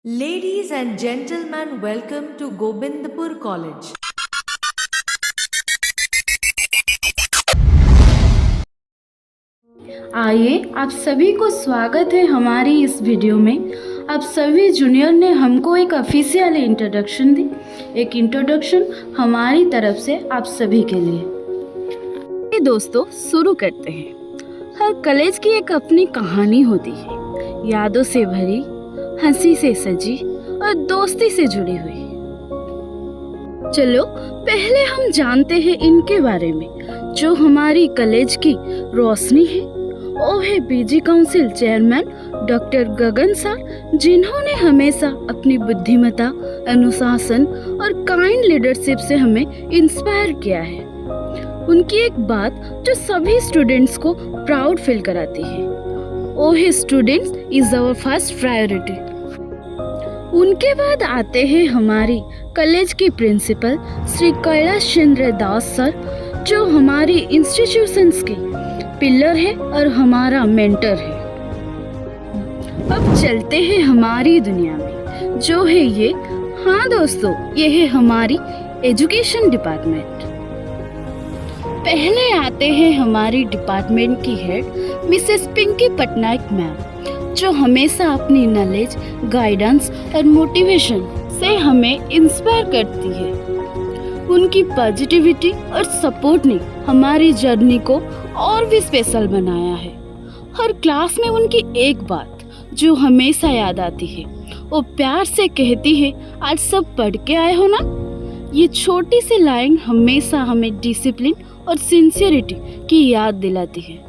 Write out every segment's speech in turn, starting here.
Ladies and gentlemen, welcome to Gobindpur College. आइए आप सभी को स्वागत है हमारी इस वीडियो में। आप सभी जूनियर ने हमको एक ऑफिशियल इंट्रोडक्शन दी। एक इंट्रोडक्शन हमारी तरफ से आप सभी के लिए। दोस्तों शुरू करते हैं। हर कॉलेज की एक अपनी कहानी होती है, यादों से भरी, हंसी से सजी और दोस्ती से जुड़ी हुई। चलो पहले हम जानते हैं इनके बारे में। जो हमारी कॉलेज की रोशनी है वो है पीजी काउंसिल चेयरमैन डॉक्टर गगन सर, जिन्होंने हमेशा अपनी बुद्धिमत्ता, अनुशासन और काइंड लीडरशिप से हमें इंस्पायर किया है। उनकी एक बात जो सभी स्टूडेंट्स को प्राउड फील कराती है, वो है students is our first priority. उनके बाद आते हैं हमारी कॉलेज की प्रिंसिपल श्री कैलाश चंद्र दास सर, जो हमारी इंस्टीट्यूशंस की पिलर है और हमारा मेंटर है। अब चलते हैं हमारी दुनिया में, जो है ये। हाँ दोस्तों, ये है हमारी एजुकेशन डिपार्टमेंट। पहले आते हैं हमारी डिपार्टमेंट की head Mrs Pinky Patnaik ma'am, जो हमेशा अपनी नॉलेज, गाइडेंस और मोटिवेशन से हमें इंस्पायर करती है। उनकी पॉजिटिविटी और सपोर्ट ने हमारी जर्नी को और भी स्पेशल बनाया है। हर क्लास में उनकी एक बात जो हमेशा याद आती है, वो प्यार से कहती है, आज सब पढ़ के आए हो ना। ये छोटी सी लाइन हमेशा हमें डिसिप्लिन और सिंसियरिटी की याद दिलाती है।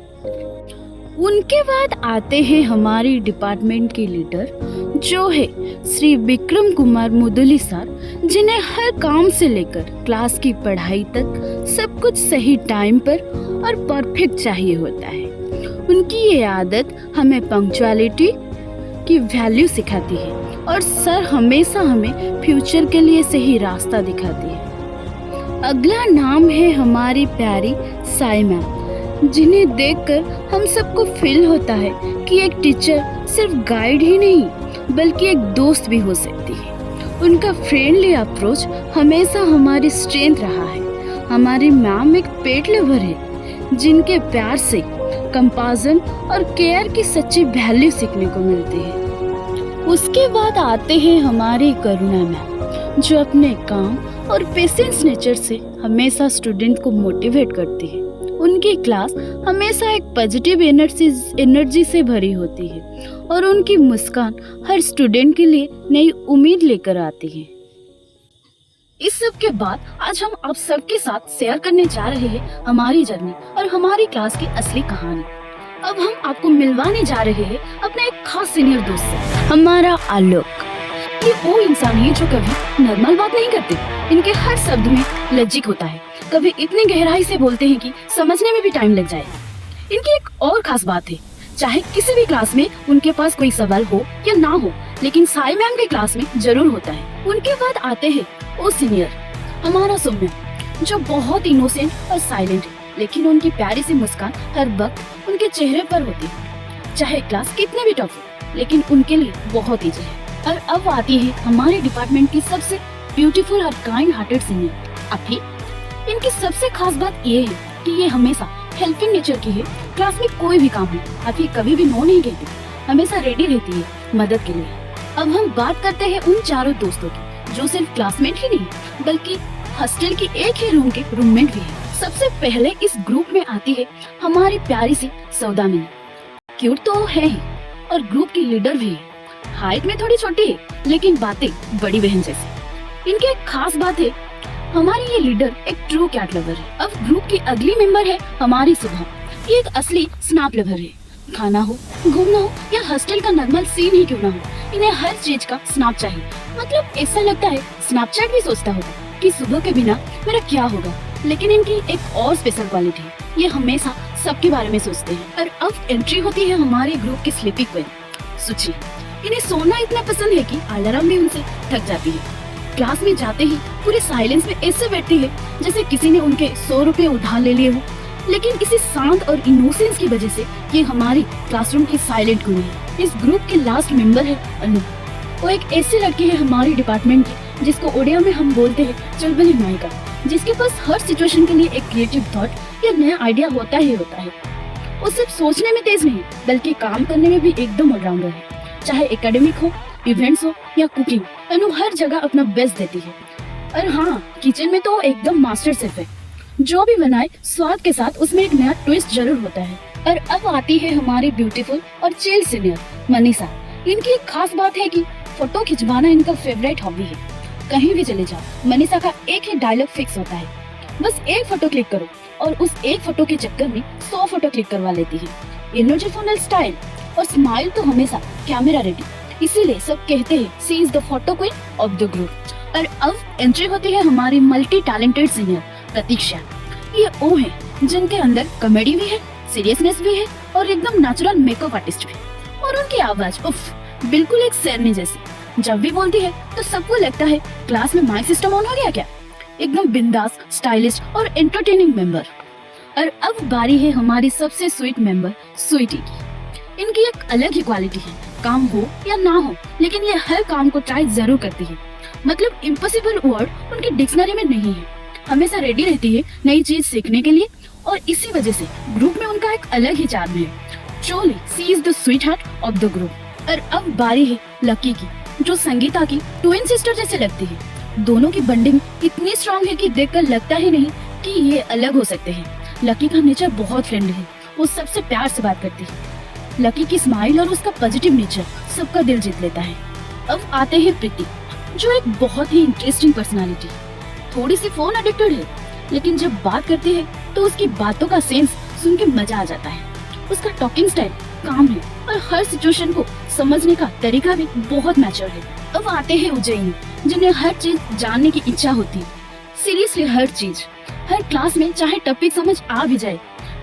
उनके बाद आते हैं हमारी डिपार्टमेंट के लीडर, जो है श्री विक्रम कुमार मुदुली सर, जिन्हें हर काम से लेकर क्लास की पढ़ाई तक सब कुछ सही टाइम पर और परफेक्ट चाहिए होता है। उनकी ये आदत हमें पंक्चुअलिटी की वैल्यू सिखाती है और सर हमेशा हमें फ्यूचर के लिए सही रास्ता दिखाती है। अगला नाम है हमारी प्यारी साई मैम, जिन्हें देखकर हम सबको फील होता है कि एक टीचर सिर्फ गाइड ही नहीं बल्कि एक दोस्त भी हो सकती है। उनका फ्रेंडली अप्रोच हमेशा हमारी स्ट्रेंथ रहा है। हमारी मैम एक पेट लवर है, जिनके प्यार से कंपैशन और केयर की सच्ची वैल्यू सीखने को मिलती है। उसके बाद आते हैं हमारी करुणा मैम, जो अपने काम और पेशेंस नेचर से हमेशा स्टूडेंट को मोटिवेट करती है। उनकी क्लास हमेशा एक पॉजिटिव एनर्जी से भरी होती है और उनकी मुस्कान हर स्टूडेंट के लिए नई उम्मीद लेकर आती है। इस सब के बाद आज हम आप सबके साथ शेयर करने जा रहे हैं हमारी जर्नी और हमारी क्लास की असली कहानी। अब हम आपको मिलवाने जा रहे हैं अपने एक खास सीनियर दोस्त से, हमारा आलोक। ये वो इंसान है जो कभी नॉर्मल बात नहीं करते। इनके हर शब्द में लॉजिक होता है, कभी इतनी गहराई से बोलते हैं कि समझने में भी टाइम लग जाए। इनकी एक और खास बात है, चाहे किसी भी क्लास में उनके पास कोई सवाल हो या ना हो, लेकिन साई मैम के क्लास में जरूर होता है। उनके बाद आते हैं वो सीनियर, हमारा सौम्य, जो बहुत इनोसेंट और साइलेंट है, लेकिन उनकी प्यारी सी मुस्कान हर वक्त उनके चेहरे पर होती है। चाहे क्लास कितने भी टफ हो, लेकिन उनके लिए बहुत ईजी है। और अब आती है हमारे डिपार्टमेंट की सबसे ब्यूटीफुल और काइंड हार्टेड सीनियर अभी। इनकी सबसे खास बात ये है कि ये हमेशा हेल्पिंग नेचर की है। क्लास में कोई भी काम हो, अभी कभी भी नो नहीं कहती, हमेशा रेडी रहती है मदद के लिए। अब हम बात करते हैं उन चारों दोस्तों की, जो सिर्फ क्लासमेट ही नहीं बल्कि हॉस्टल की एक ही रूम के रूममेट भी है। सबसे पहले इस ग्रुप में आती है हमारी प्यारी सी सौदामिनी। क्यूट तो है ही और ग्रुप की लीडर भी है। हाइट में थोड़ी छोटी है, लेकिन बातें बड़ी बहन जैसी। इनकी एक खास बात है, हमारी ये लीडर एक ट्रू कैट लवर है। अब ग्रुप की अगली मेंबर है हमारी सुबह। ये एक असली स्नैप लवर है। खाना हो, घूमना हो या हॉस्टल का नॉर्मल सीन ही क्यों ना हो, इन्हें हर चीज का स्नैप चाहिए। मतलब ऐसा लगता है स्नैपचैट भी सोचता होगा कि सुबह के बिना मेरा क्या होगा। लेकिन इनकी एक और स्पेशल क्वालिटी है, ये हमेशा सबके बारे में सोचते हैं। और अब एंट्री होती है हमारे ग्रुप की स्लीपी क्वीन सुची। इन्हें सोना इतना पसंद है कि अलार्म भी उनसे थक जाती है। क्लास में जाते ही पूरे साइलेंस में ऐसे बैठती है जैसे किसी ने उनके 100 रुपए उधार ले लिए हो। लेकिन इसी शांत और इनोसेंस की वजह से ये हमारी क्लासरूम की साइलेंट क्वीन है। इस ग्रुप की लास्ट मेंबर है अनु। वो एक ऐसी लड़की है हमारे डिपार्टमेंट की जिसको ओडिया में हम बोलते हैं चुलबुली नायिका, जिसके पास हर सिचुएशन के लिए एक क्रिएटिव थॉट या नया आइडिया होता ही होता है। वो सिर्फ सोचने में तेज नहीं बल्कि काम करने में भी एकदम ऑलराउंडर है। चाहे एकेडमिक हो, इवेंट्स हो या कुकिंग, अनु हर जगह अपना बेस्ट देती है। और हाँ, किचन में तो वो एकदम मास्टर शेफ है। जो भी बनाए स्वाद के साथ उसमें एक नया ट्विस्ट जरूर होता है। और अब आती है हमारी ब्यूटीफुल और चिल सीनियर मनीषा। इनकी एक खास बात है कि फोटो खिंचवाना इनका फेवरेट हॉबी है। कहीं भी चले जाओ, मनीषा का एक ही डायलॉग फिक्स होता है, बस एक फोटो क्लिक करो, और उस एक फोटो के चक्कर में 100 फोटो क्लिक करवा लेती है। एनर्जीफुल स्टाइल और स्माइल तो हमेशा कैमरा रेडी, इसीलिए सब कहते हैं she is the photo queen of the group. और अब एंट्री होती है हमारी मल्टी टैलेंटेड सीनियर प्रतीक्षा। ये वो है जिनके अंदर कॉमेडी भी है, सीरियसनेस भी है और एकदम नेचुरल मेकअप आर्टिस्ट भी। और उनकी आवाज उफ, बिल्कुल एक शेरनी जैसी। जब भी बोलती है तो सबको लगता है क्लास में माइक सिस्टम ऑन हो गया क्या। एकदम बिंदास, स्टाइलिश और एंटरटेनिंग मेंबर। और अब बारी है हमारी सबसे स्वीट मेंबर स्वीटी की। इनकी एक अलग ही क्वालिटी है, काम हो या ना हो लेकिन ये हर काम को ट्राई जरूर करती है। मतलब इम्पॉसिबल वर्ड उनकी डिक्शनरी में नहीं है। हमेशा रेडी रहती है नई चीज सीखने के लिए, और इसी वजह से ग्रुप में उनका एक अलग ही चार्म है। Truly she is the sweet heart of the group. और अब बारी है लकी की, जो संगीता की ट्विन सिस्टर जैसे लगती है। दोनों की बॉन्डिंग इतनी स्ट्रॉन्ग है कि देखकर लगता ही नहीं कि ये अलग हो सकते हैं। लकी का नेचर बहुत फ्रेंडली है, वो सबसे प्यार से बात करती है। लकी की स्माइल और उसका पॉजिटिव नेचर सबका दिल जीत लेता है। अब आते हैं प्रीति, जो एक बहुत ही इंटरेस्टिंग पर्सनालिटी है। थोड़ी सी फोन एडिक्टेड है, लेकिन जब बात करती है तो उसकी बातों का सेंस सुन के मजा आ जाता है। उसका टॉकिंग स्टाइल काम है और हर सिचुएशन को समझने का तरीका भी बहुत मैच्योर है। अब आते हैं उज्जैनी, जिन्हें हर चीज जानने की इच्छा होती है। सीरियसली हर चीज, हर क्लास में चाहे टॉपिक समझ आ भी जाए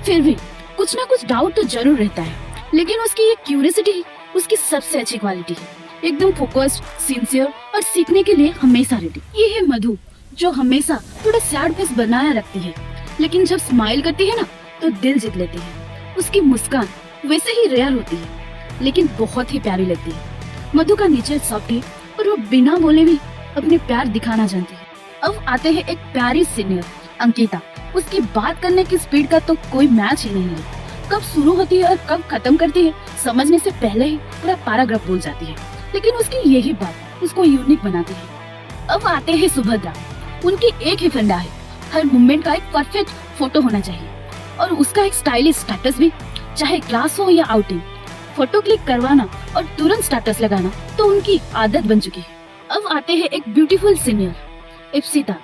फिर भी कुछ ना कुछ डाउट तो जरूर रहता है। लेकिन उसकी ये क्यूरियोसिटी उसकी सबसे अच्छी क्वालिटी है। एकदम फोकस्ड, सिंसियर और सीखने के लिए हमेशा रेडी। ये है मधु, जो हमेशा थोड़ा सैड फेस बनाया रखती है, लेकिन जब स्माइल करती है ना तो दिल जीत लेती है। उसकी मुस्कान वैसे ही रेयर होती है लेकिन बहुत ही प्यारी लगती है। मधु का नेचर सॉफ्ट है और वो बिना बोले भी अपने प्यार दिखाना जानती है। अब आते हैं एक प्यारी सीनियर अंकिता। उसकी बात करने की स्पीड का तो कोई मैच ही नहीं है। कब शुरू होती है और कब खत्म करती है समझने से पहले ही पूरा पैराग्राफ बोल जाती है, लेकिन उसकी यही बात उसको यूनिक बनाती है। अब आते हैं सुभद्रा। उनकी एक ही फंडा है, हर मूवमेंट का एक परफेक्ट फोटो होना चाहिए और उसका एक स्टाइलिश स्टेटस भी, चाहे क्लास हो या आउटिंग। फोटो क्लिक करवाना और तुरंत स्टेटस लगाना तो उनकी आदत बन चुकी है। अब आते हैं एक ब्यूटीफुल सीनियर इप्सिता।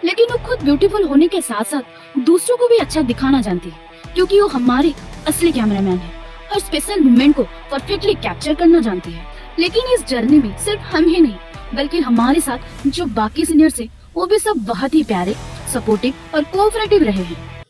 लेकिन वो खुद ब्यूटीफुल होने के साथ साथ दूसरों को भी अच्छा दिखाना जानती है, क्योंकि वो हमारी असली कैमरामैन है। हर स्पेशल मोमेंट को परफेक्टली कैप्चर करना जानती है। लेकिन इस जर्नी में सिर्फ हम ही नहीं बल्कि हमारे साथ जो बाकी सीनियर्स हैं वो भी सब बहुत ही प्यारे, सपोर्टिव और कोऑपरेटिव रहे हैं।